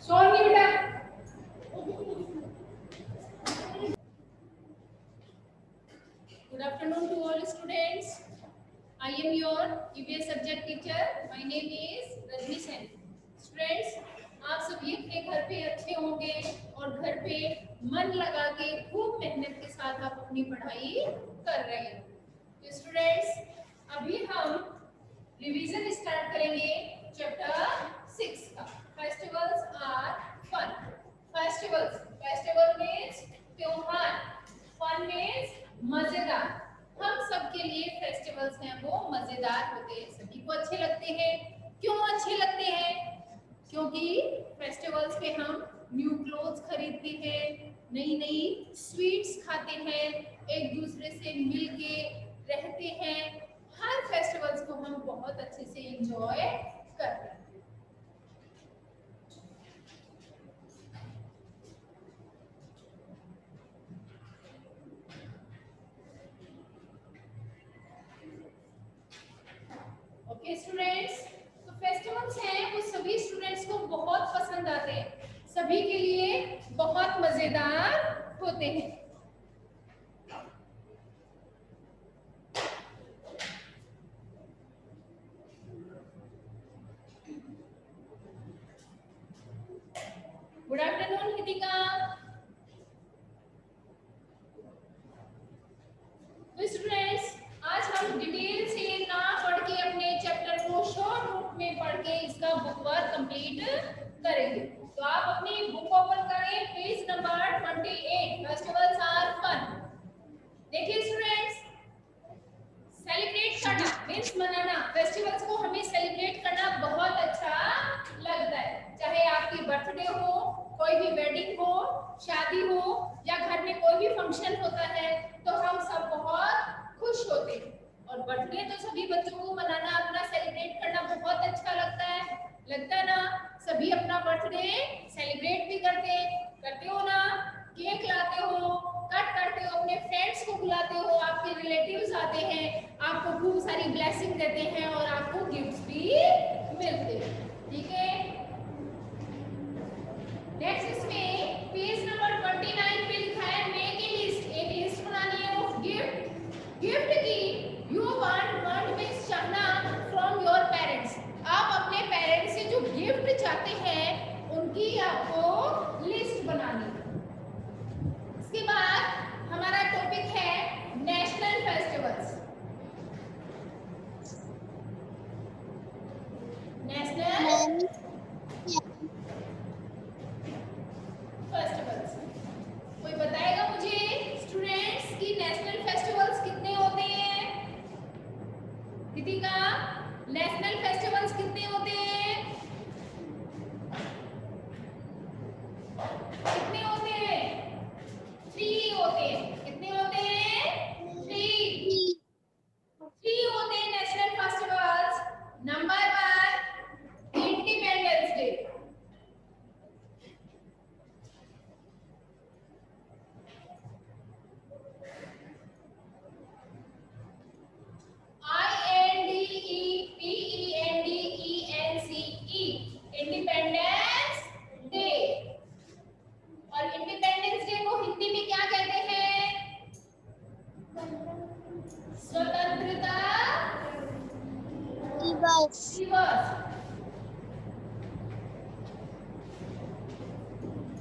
सोनी बेटा। Good afternoon to all students. I am your EVS subject teacher. My name is Rajni Sen. Students, आप सभी अपने घर पे अच्छे होंगे और घर पे मन लगा के खूब मेहनत के साथ आप अपनी पढ़ाई कर रहे हैं। तो स्टूडेंट्स, अभी हम रिवीजन स्टार्ट करेंगे चैप्टर 6 का। Festivals are fun. Festival means त्योहार, फन मीन्स मजेदार। हम सबके लिए फेस्टिवल्स हैं वो मजेदार होते हैं, सभी को अच्छे लगते हैं। क्यों अच्छे लगते हैं? क्योंकि फेस्टिवल्स पे हम न्यू क्लोथ्स खरीदते हैं, नई नई स्वीट्स खाते हैं, एक दूसरे से मिलके रहते हैं। हर फेस्टिवल्स को हम बहुत अच्छे से एंजॉय करते हैं। ओके स्टूडेंट्स, तो फेस्टिवल्स हैं वो सभी स्टूडेंट्स को बहुत पसंद आते हैं, सभी के लिए बहुत मजेदार होते हैं। Good afternoon Hitika. तो स्टूडेंट्स, आज हम डिटेल से ना पढ़ के अपने चैप्टर को शॉर्ट रूट में पढ़ के इसका बुक वर्क कंप्लीट करेंगे। तो आप अपनी बुक ओपन करें, page number 28। Festivals are fun. देखिए स्टूडेंट्स, सेलिब्रेट करना मीन्स मनाना। फेस्टिवल्स को हमें सेलिब्रेट करना बहुत अच्छा लगता है, चाहे आपकी बर्थडे हो, कोई भी वेडिंग हो, शादी हो या घर में कोई भी फंक्शन होता है तो हम सब बहुत खुश होते हैं। और बर्थडे तो सभी बच्चों को मनाना, अपना सेलिब्रेट करना बहुत अच्छा लगता है ना? सभी अपना बर्थडे सेलिब्रेट भी करते हो ना? केक लाते हो, कट करते हो, अपने फ्रेंड्स को बुलाते हो, आपके रिलेटिव्स आते हैं, आपको खूब सारी ब्लेसिंग देते हैं और आपको गिफ्ट्स भी मिलते हैं। ठीक है, नेक्स्ट इसमें पेज नंबर 29 पे लिखा है मेक ए लिस्ट। एक लिस्ट बनानी है ऑफ गिफ्ट की यू वांट मींस चाहना फ्रॉम योर पेरेंट्स। आप अपने पेरेंट्स से जो गिफ्ट चाहते हैं उनकी आपको लिस्ट बनानी है। इसके बाद हमारा टॉपिक है नेशनल फेस्टिवल्स। नेशनल फेस्टिवल्स, कोई बताएगा मुझे स्टूडेंट्स की नेशनल फेस्टिवल्स कितने होते हैं? दीपिका, नेशनल फेस्टिवल्स कितने होते हैं? कितने होते हैं? 3 होते हैं। कितने होते हैं? 3 होते हैं national festivals. Number 1 independence day. Independence day. और इंडिपेंडेंस डे को हिंदी में क्या कहते हैं? स्वतंत्रता दिवस।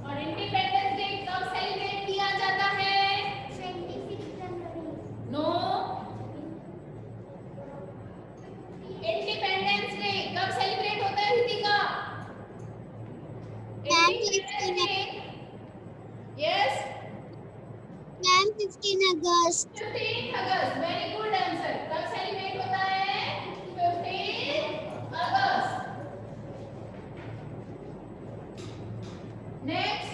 और इंडिपेंडेंस डे कब सेलिब्रेट किया जाता है? 26 जनवरी। नो, इंडिपेंडेंस डे कब सेलिब्रेट होता है हितिका? 15 अगस्त। 15 अगस्त, वेरी गुड आंसर। कब सेलिब्रेट होता है? 15 अगस्त। नेक्स्ट,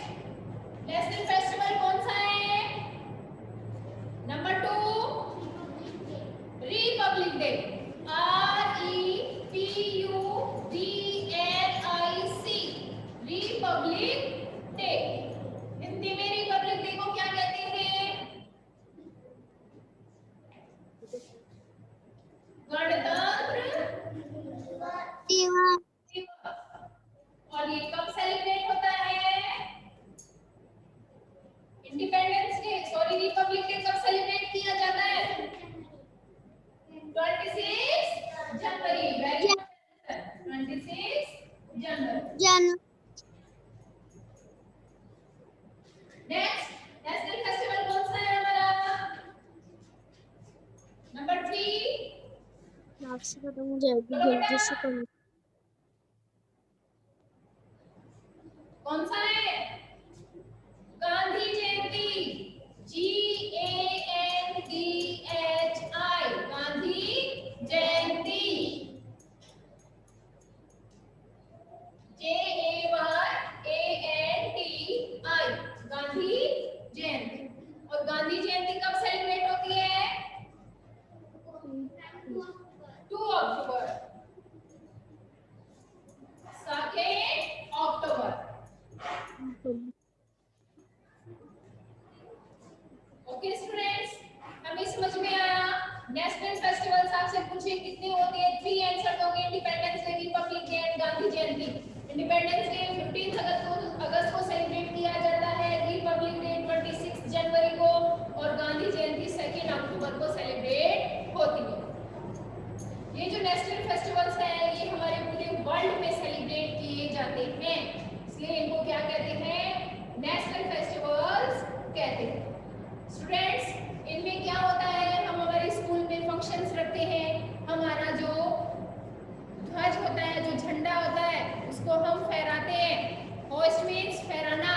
नेशनल फेस्टिवल कौन सा है? Number 2 Republic day. REPUBLIC, Republic day. Hindi में रिपब्लिक डे को क्या कहते हैं? गणतंत्र दिवस। और ये कब सेलिब्रेट होता जन नेक्स्ट नेशनल फेस्टिवल कौन सा है हमारा? नंबर 3 आपसे पता मुझे अभी बोलो बेटा, जल्दी से कौन कौन सा है? गांधी जयंती। GANDHI गांधी जयंती। JAYANTI गांधी जयंती। और गांधी जयंती कब सेलिब्रेट होती है? 2 अक्टूबर। 2 अक्टूबर। ओके स्टूडेंट्स, हमें समझ में आया। नेशनल फेस्टिवल्स आपसे पूछे कितने होते हैं? 3 आंसर दोगे। Independence day, Republic day and Gandhi Jayanti. Independence day 15 अगस्त को सेलिब्रेट किया जाता है। रिपब्लिक डे 26 जनवरी को और गांधी जयंती 2 अक्टूबर को सेलिब्रेट होती है। ये जो नेशनल फेस्टिवल्स हैं ये हमारे पूरे वर्ल्ड में सेलिब्रेट किए जाते हैं, इसलिए इनको क्या कहते हैं? नेशनल फेस्टिवल्स कहते हैं। स्टूडेंट्स, इनमें क्या होता है? हम हमारे स्कूल में फंक्शंस रखते हैं। हमारा जो ध्वज होता है, जो झंडा होता है, उसको हम फहराते हैं। Host means फहराना।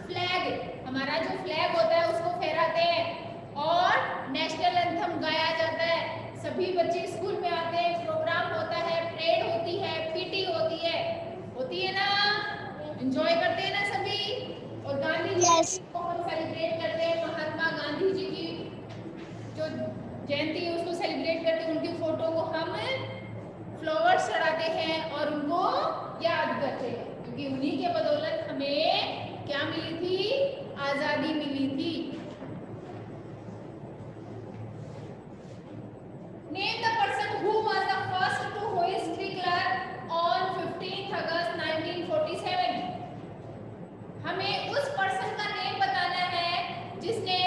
फ्लैग, हमारा जो फ्लैग होता है उसको फहराते हैं। और नेशनल एंथम गाया जाता है। सभी बच्चे स्कूल में आते हैं, प्रोग्राम होता है, परेड होती है, पीटी होती है ना? एंजॉय करते हैं ना सभी? और गांधी यस जयंती को हम सेलिब्रेट करते हैं। महात्मा गांधी जी की जो जयंती है उसको सेलिब्रेट करते हैं। उनकी फोटो को हम फ्लावर्स चढ़ाते हैं और उनको याद करते हैं, क्योंकि उन्हीं के बदौलत हमें क्या मिली थी? आजादी मिली थी। Name the person who was the first to hoist Greek flag on 15th August 1947. हमें उस पर्सन का नेम बताना है जिसने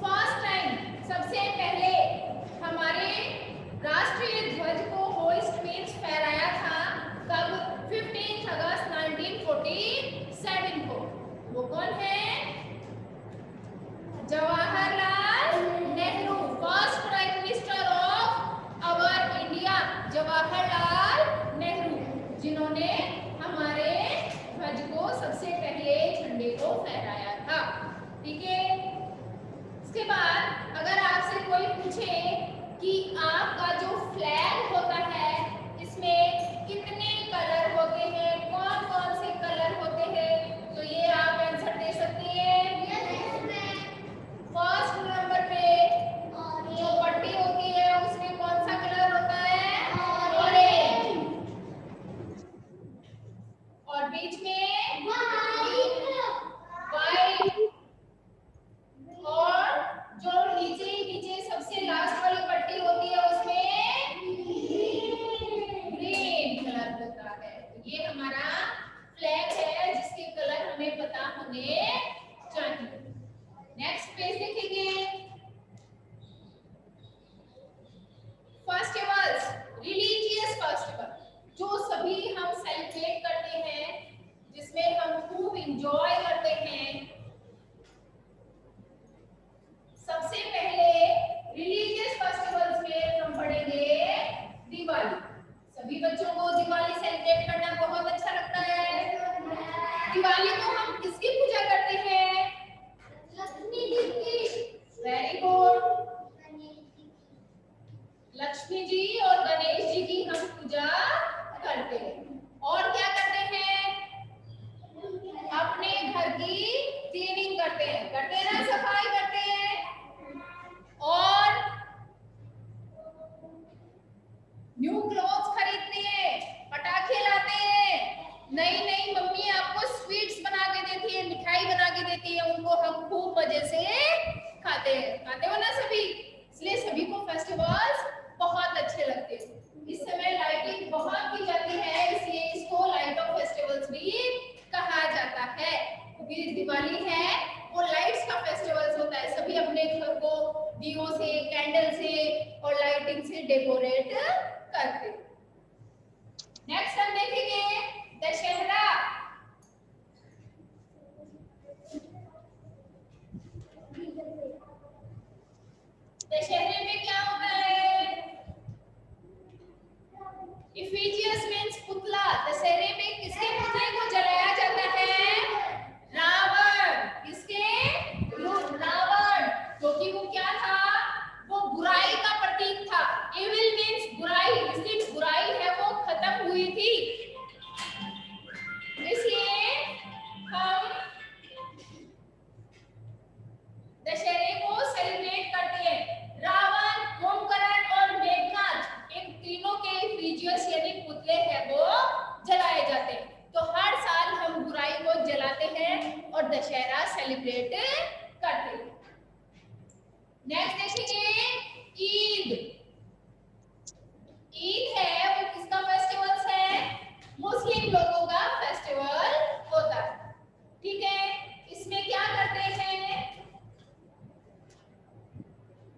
फर्स्ट टाइम, सबसे पहले हमारे राष्ट्रीय ध्वज को होइस्ट मीन्स फहराया था। कब? 15 अगस्त 1947 को। वो कौन है? Jawaharlal Nehru, first prime minister of our India. Jawaharlal Nehru, जिन्होंने हमारे ध्वज को सबसे पहले झंडे को फहराया था। ठीक है। इसके बाद अगर आपसे कोई पूछे कि आपका जो फ्लैग होता है इसमें कितने कलर होते हैं, कौन कौन से कलर होते हैं, तो ये आप आंसर दे सकते हैं। फर्स्ट नंबर पे जो पट्टी होती है उसमें कौन सा कलर होता है? ऑरेंज। और बीच में वाइट। और जो नीचे सबसे लास्ट वाली पट्टी होती है उसमें ग्रीन कलर होता है। तो ये हमारा फ्लैग है जिसके कलर हमें पता होने चाहिए। नेक्स्ट पेज देखेंगे। फेस्टिवल्स, रिलीजियस फेस्टिवल, जो सभी हम सेलिब्रेट करते हैं, जिसमें हम खूब एंजॉय करते हैं। सबसे पहले रिलीजियस फेस्टिवल्स में हम पढ़ेंगे दिवाली। सभी बच्चों को दिवाली सेलिब्रेट करना बहुत अच्छा लगता है। दिवाली को हम किसकी पूजा करते हैं? लक्ष्मी जी की। Very good. लक्ष्मी जी और गणेश जी की हम पूजा करते हैं। और क्या करते हैं? अपने घर की क्लीनिंग करते हैं ना? सफाई करते हैं। और न्यू क्लोथ्स खरीदते हैं, पटाखे लाते हैं। नई नई मम्मी आपको स्वीट्स बना के देती है, मिठाई बना के देती है, उनको हम खूब मजे से खाते हैं। खाते हो ना सभी? इसलिए सभी को फेस्टिवल्स बहुत अच्छे लगते हैं। इस समय लाइटिंग बहुत की जाती है, इसलिए इसको लाइट ऑफ फेस्टिवल्स भी कहा जाता है। क्योंकि दिवाली है वो लाइट्स का फेस्टिवल्स होता है। सभी अपने घर को दियों से, कैंडल से और लाइटिंग से डेकोरेट करते हैं। नेक्स्ट हम देखेंगे दशहरा। सेलिब्रेट करते हैं। नेक्स्ट देखेंगे ईद। ईद है वो किसका फेस्टिवल है? मुस्लिम लोगों का फेस्टिवल होता है। ठीक है, इसमें क्या करते हैं,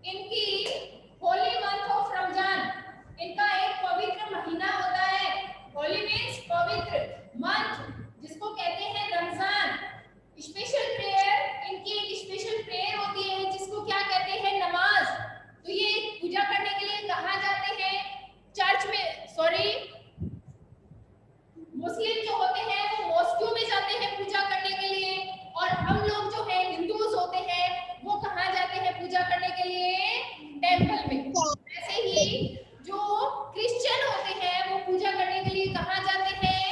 इनकी होली मंथ ऑफ रमजान, इनका एक पवित्र महीना होता है। होली मीन्स पवित्र, मंथ जिसको कहते हैं रमजान। स्पेशल प्रेयर, इनकी एक स्पेशल प्रेयर होती है जिसको क्या कहते हैं, नमाज। तो ये पूजा करने के लिए कहाँ जाते हैं? चर्च में, सॉरी, मुस्लिम जो होते हैं वो मॉस्क्यों में जाते हैं पूजा करने के लिए, और हम लोग जो है हिंदूज होते हैं वो कहाँ जाते हैं पूजा करने के लिए? टेंपल में। ऐसे ही जो क्रिश्चियन होते हैं वो पूजा करने के लिए कहाँ जाते हैं?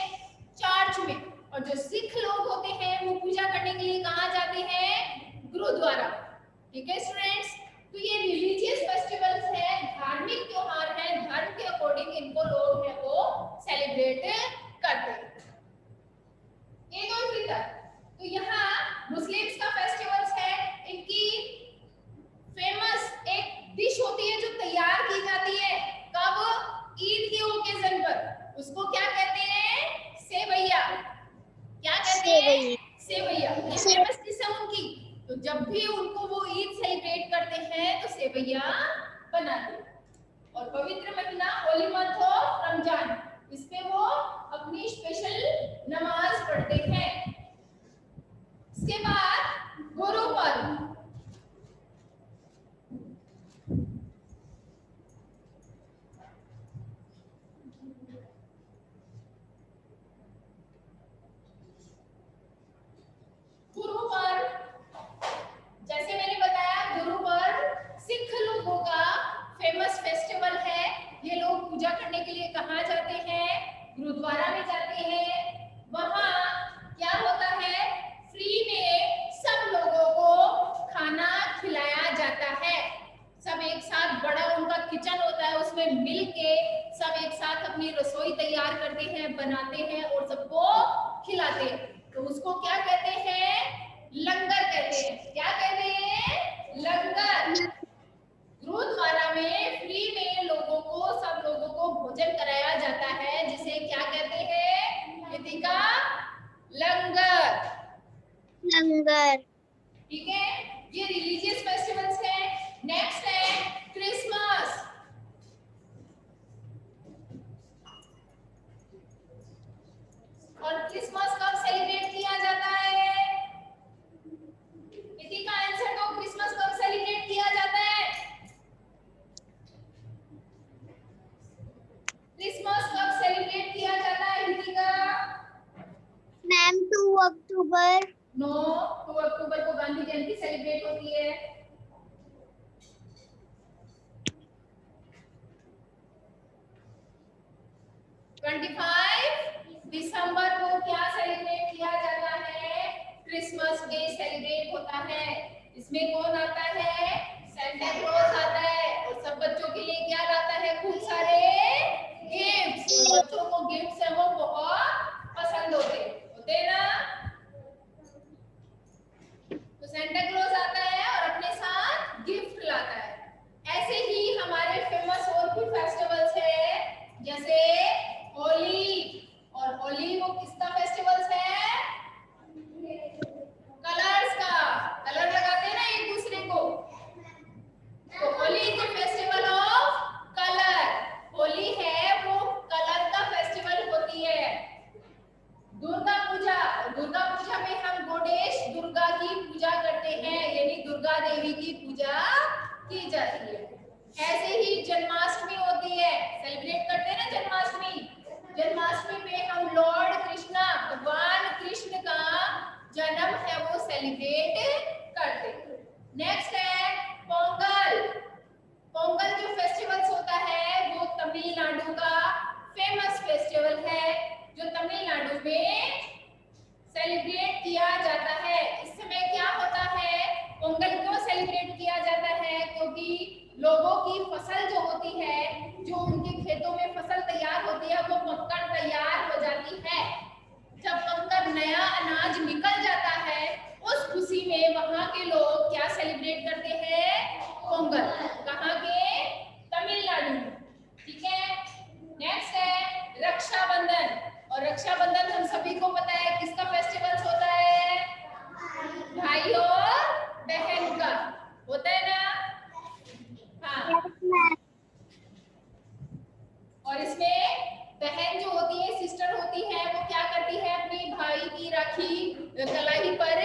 चर्च में। और जो सिख लोग होते हैं वो पूजा करने के लिए कहाँ जाते हैं? गुरुद्वारा। ठीक है स्टूडेंट्स, तो ये रिलीजियस फेस्टिवल्स है, धार्मिक त्योहार है, धर्म के अकॉर्डिंग इनको लोग है वो सेलिब्रेट करते हैं। ईद उल फितर, तो यहाँ मुस्लिम्स का फेस्टिवल्स है, इनकी फेमस एक डिश होती है जो तैयार की जाती है कब? ईद के ओकेजन पर। उसको क्या कहते हैं? सेवैया। क्या कहते हैं? सेवैया। ये फेमस डिश है उनकी। तो जब भी उनको वो ईद सेलिब्रेट करते हैं तो सेवैया बनाते हैं। और पवित्र महीना होली मंथ ऑफ रमजान, इसमें वो अपनी स्पेशल नमाज पढ़ते हैं। इसके बाद गुरु पर्व। गुरु पर्व, जैसे मैंने बताया, गुरु पर्व सिख लोगों का फेमस फेस्टिवल है। ये लोग पूजा करने के लिए कहाँ जाते हैं? गुरुद्वारा में जाते हैं। वहाँ क्या होता है? फ्री में सब लोगों को खाना खिलाया जाता है। सब एक साथ, बड़ा उनका किचन होता है, उसमें मिल के सब एक साथ अपनी रसोई तैयार करते हैं, बनाते हैं और सबको खिलाते हैं। तो उसको क्या कहते हैं? लंगर कहते हैं। क्या कहते हैं? लंगर। गुरुद्वारा में फ्री में लोगों को, सब लोगों को भोजन कराया जाता है, जिसे क्या कहते हैं? कृतिका, लंगर। लंगर। ठीक है, ये रिलीजियस फेस्टिवल्स है। नेक्स्ट है क्रिसमस। और क्रिसमस कब सेलिब्रेट किया जाता है? कृतिका आंसर दो, क्रिसमस कब सेलिब्रेट किया जाता है? क्रिसमस कब सेलिब्रेट किया जाता है कृतिका? मैम 2 अक्टूबर। नो, 2 अक्टूबर को गांधी जयंती सेलिब्रेट होती है। दिसंबर को क्या सेलिब्रेट किया जाता है? क्रिसमस डे सेलिब्रेट होता है। इसमें कौन आता है? सेंटा क्लॉज आता है और सब बच्चों के लिए क्या लाता है? खूब सारे गिफ्ट्स। और बच्चों को गिफ्ट्स है वो बहुत पसंद होते हैं ना। तो सेंटा क्लॉज आता है और अपने साथ गिफ्ट लाता है। ऐसे ही हमारे फेमस और भी फेस्टिवल्स है, जैसे होली। और होली वो किसका फेस्टिवल्स है? कलर्स का। कलर लगाते हैं ना एक दूसरे को। तो Holi is the festival of colour. Holi है वो कलर का फेस्टिवल होती है। दुर्गा पूजा, दुर्गा पूजा में हम गणेश दुर्गा की पूजा करते हैं, यानी दुर्गा देवी की पूजा की जाती है। ऐसे ही जन्माष्टमी होती है, सेलिब्रेट करते हैं ना जन्माष्टमी। जन्माष्टमी में हम लॉर्ड कृष्णा, भगवान कृष्ण का जन्म है वो सेलिब्रेट करते हैं। नेक्स्ट है पोंगल। पोंगल जो फेस्टिवल्स होता है वो तमिलनाडु का फेमस फेस्टिवल है, जो तमिलनाडु में सेलिब्रेट किया जाता है। इस समय क्या होता है? पोंगल क्यों सेलिब्रेट किया जाता है? क्योंकि लोगों की फसल जो होती है, जो उनके खेतों में फसल तैयार होती है, वो पककर तैयार हो जाती है। जब पककर नया अनाज निकल जाता है, उस खुशी में करते हैं पोंगल। कहाँ के? तमिलनाडु। ठीक है। नेक्स्ट है रक्षाबंधन। और रक्षाबंधन हम सभी को पता है किसका फेस्टिवल्स होता है? भाई और बहन का होता है ना। हाँ। और इसमें बहन जो होती है, सिस्टर होती है, वो क्या करती है? अपने भाई की राखी कलाई पर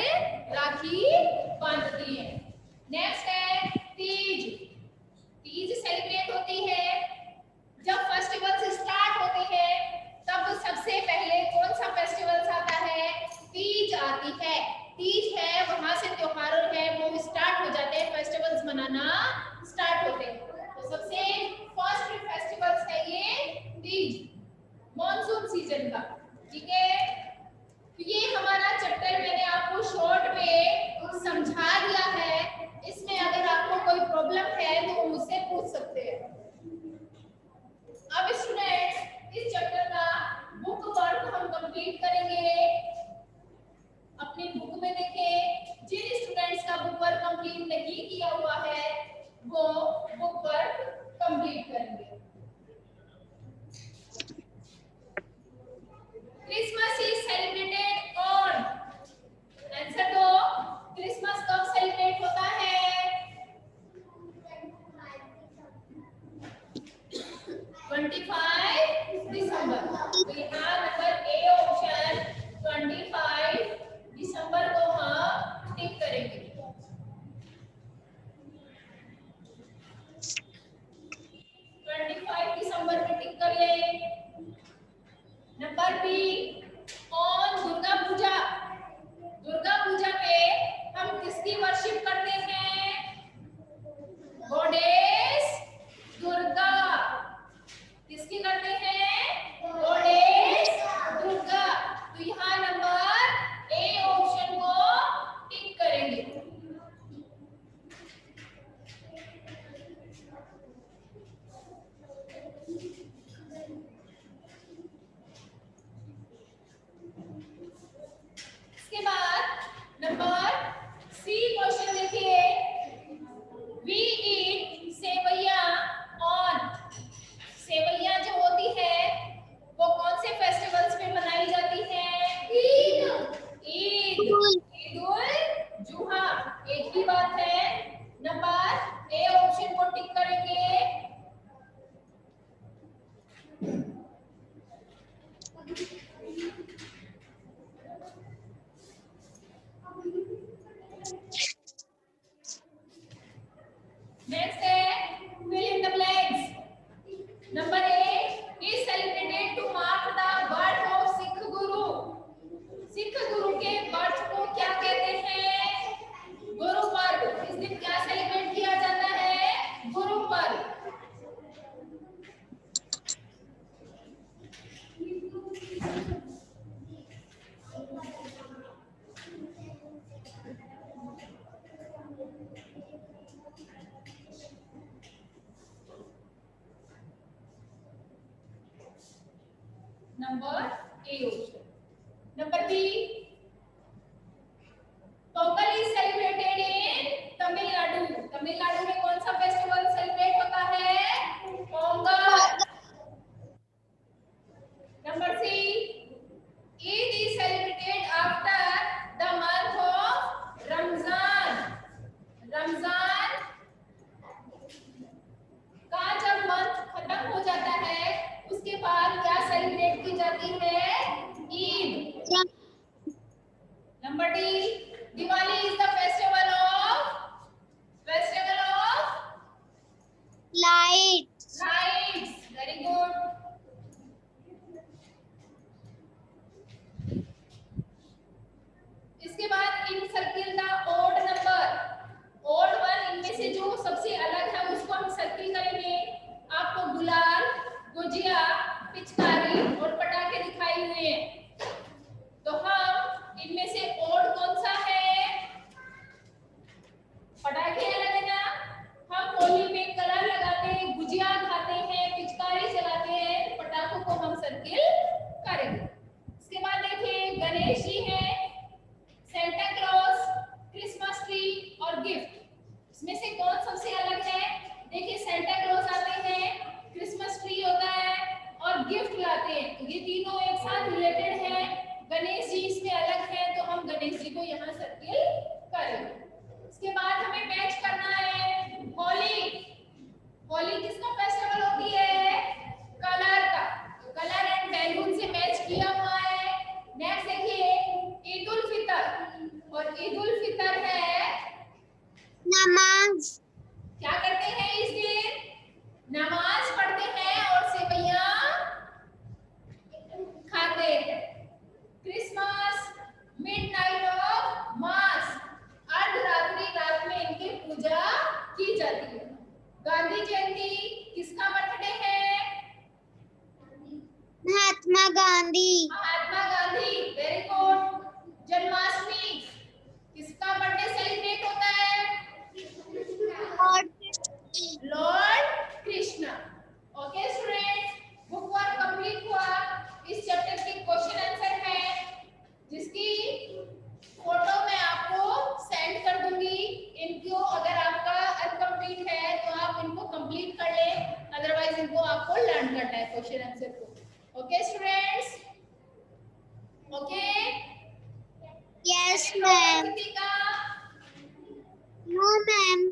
राखी बांधती है। नेक्स्ट है तीज। तीज सेलिब्रेट होती है जब फेस्टिवल्स स्टार्ट होते हैं, तब सबसे पहले कौन सा फेस्टिवल्स आता है? तीज आती है। तीज है, वहां से त्योहार है वो स्टार्ट हो जाते हैं, फेस्टिवल्स मनाना स्टार्ट होते हैं। तो सबसे फर्स्ट फेस्टिवल्स है ये तीज, मॉनसून सीजन का। ठीक है। तो ये हमारा चैप्टर मैंने आपको शॉर्ट में समझा दिया है। इसमें अगर आपको कोई प्रॉब्लम है तो मुझसे पूछ सकते हैं। अब स्टूडेंट्स इस चैप्टर का बुक वर्क हम कंप्लीट करेंगे। अपनी बुक में देखें, जिन स्टूडेंट्स का बुक वर्क कंप्लीट नहीं किया हुआ है वो बुक वर्क कंप्लीट करेंगे। Christmas is celebrated on. Answer दो, क्रिसमस कब सेलिब्रेट होता है? 25 दिसंबर। तो यहाँ नंबर ए ऑप्शन 25 दिसंबर को हम टिक करेंगे। 25 दिसंबर में टिक कर ले। Number be on Durga Puja. Durga Puja पे हम किसकी वर्शिप करते हैं? गॉडेस दुर्गा। किसकी करते हैं? गॉडेस दुर्गा। तो यहाँ नंबर ए ऑप्शन को टिक करेंगे। इसके बाद नंबर सी क्वेश्चन देखिए। We eat sevaiyan on. सेवैया जो होती है वो कौन से फेस्टिवल्स पे मनाई जाती है? ईद। ईद उल जुहा। एक ही बात है। नंबर ए ऑप्शन को टिक करेंगे। Next है fill in the blanks. Number A is celebrated to mark the birth of Sikh Guru. Sikh गुरु के बर्थ को क्या कहते हैं? गुरु पर्व। इस दिन क्या सेलिब्रेट किया जाता है? Guru Parv. Number A option. Number B Pongal is celebrated in Tamil Nadu. Tamil Nadu में कौन सा फेस्टिवल सेलिब्रेट होता है? Pongal. Number C Eid is celebrated after the month of Ramzan. Ramzan का जब मंथ खत्म हो जाता है उसके बाद क्या सेलिब्रेट की जाती है? Eid. Number D Diwali is the festival of lights. Lights. Very good. इसके बाद encircle the odd number. Odd one इनमें से जो सबसे अलग है उसको हम सर्किल करेंगे। आपको गुलाल, गुजिया, पिचकारी और पटाखे दिखाई हुए हैं। तो हम इनमें से ओड कौन सा है? मिडनाइट ऑफ मास, अर्धरात्रि रात में इनकी पूजा की जाती है। गांधी जयंती किसका बर्थडे है? महात्मा गांधी। Mahatma Gandhi, very good. जन्माष्टमी किसका बर्थडे सेलिब्रेट होता है? Lord Lord Krishna. Okay students, book work complete हुआ। इस चैप्टर के क्वेश्चन आंसर है जिसकी फोटो मैं आपको सेंड कर दूंगी। इनको अगर आपका अनकंप्लीट है तो आप इनको कंप्लीट कर लें, अदरवाइज इनको आपको लर्न करना है क्वेश्चन आंसर को। Okay students, okay. Yes ma'am. किसी का नो मैम।